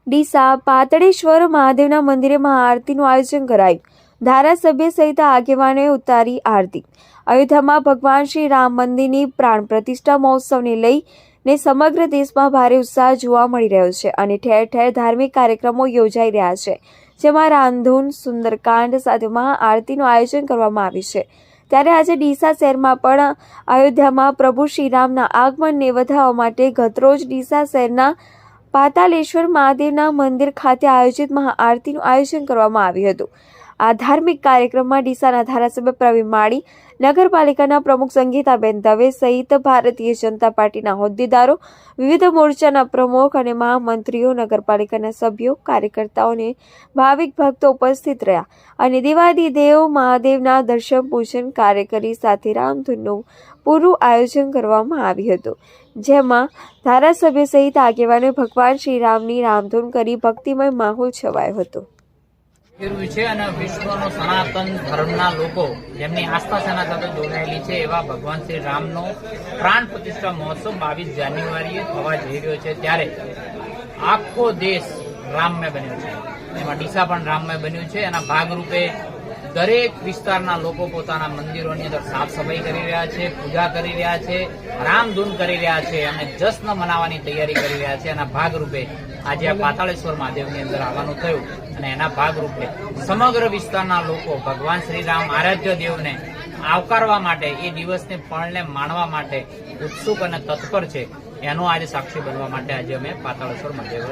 ડીસા પાતળેશ્વર મહાદેવના મંદિરે મહાઆરતીનું આયોજન કરાયું. ધારાસભ્ય સહિત આગેવાનોએ ઉતારી આરતી. અયોધ્યામાં ભગવાન શ્રી રામ મંદિરની પ્રાણ પ્રતિષ્ઠા મહોત્સવને લઈને સમગ્ર દેશમાં ભારે ઉત્સાહ જોવા મળી રહ્યો છે અને ઠેર ઠેર ધાર્મિક કાર્યક્રમો યોજાઈ રહ્યા છે, જેમાં રામધૂન, સુંદરકાંડ સાથે મહાઆરતીનું આયોજન કરવામાં આવ્યું છે. ત્યારે આજે ડીસા શહેરમાં પણ અયોધ્યામાં પ્રભુ શ્રીરામના આગમનને વધાવવા માટે ગતરોજ ડીસા શહેરના પાતાલેશ્વર મહાદેવના મંદિર ખાતે આયોજિત મહાઆરતીનું આયોજન કરવામાં આવ્યું હતું. આ ધાર્મિક કાર્યક્રમમાં ડીસાના ધારાસભ્ય પ્રવીણ માળી, નગરપાલિકાના પ્રમુખ સંગીતાબેન દવે સહિત ભારતીય જનતા પાર્ટીના હોદ્દેદારો, વિવિધ મોરચાના પ્રમુખ અને મહામંત્રીઓ, નગરપાલિકાના સભ્યો, કાર્યકર્તાઓને ભાવિક ભક્તો ઉપસ્થિત રહ્યા અને દેવાધિદેવ મહાદેવના દર્શન પૂજન કાર્યકરી સાથે રામધૂનનું પૂરું આયોજન કરવામાં આવ્યું હતું, જેમાં ધારાસભ્ય સહિત આગેવાનોએ ભગવાન શ્રીરામની રામધૂન કરી ભક્તિમય માહોલ છવાયો હતો. છે અને વિશ્વનો સનાતન ધર્મના લોકો જેમની આસ્થા સેના સાથે જોડાયેલી છે એવા ભગવાન શ્રી રામનો પ્રાણ પ્રતિષ્ઠા મહોત્સવ 22 જાન્યુઆરીએ થવા જઈ રહ્યો છે. ત્યારે આખો દેશ રામમય બન્યો છે, એમાં ડીસા પણ રામમય બન્યું છે. એના ભાગરૂપે દરેક વિસ્તારના લોકો પોતાના મંદિરોની અંદર સાફ સફાઈ કરી રહ્યા છે, પૂજા કરી રહ્યા છે, રામધૂન કરી રહ્યા છે અને જશ્ન મનાવવાની તૈયારી કરી રહ્યા છે. એના ભાગરૂપે આજે આ પાતાળેશ્વર મહાદેવની અંદર આવવાનું થયું અને એના ભાગરૂપે સમગ્ર વિસ્તારના લોકો ભગવાન શ્રી રામ આરાધ્ય દેવને આવકારવા માટે, એ દિવસને પળને માણવા માટે ઉત્સુક અને તત્પર છે. એનો આજે સાક્ષી બનવા માટે આજે અમે પાતાળેશ્વર મહાદેવ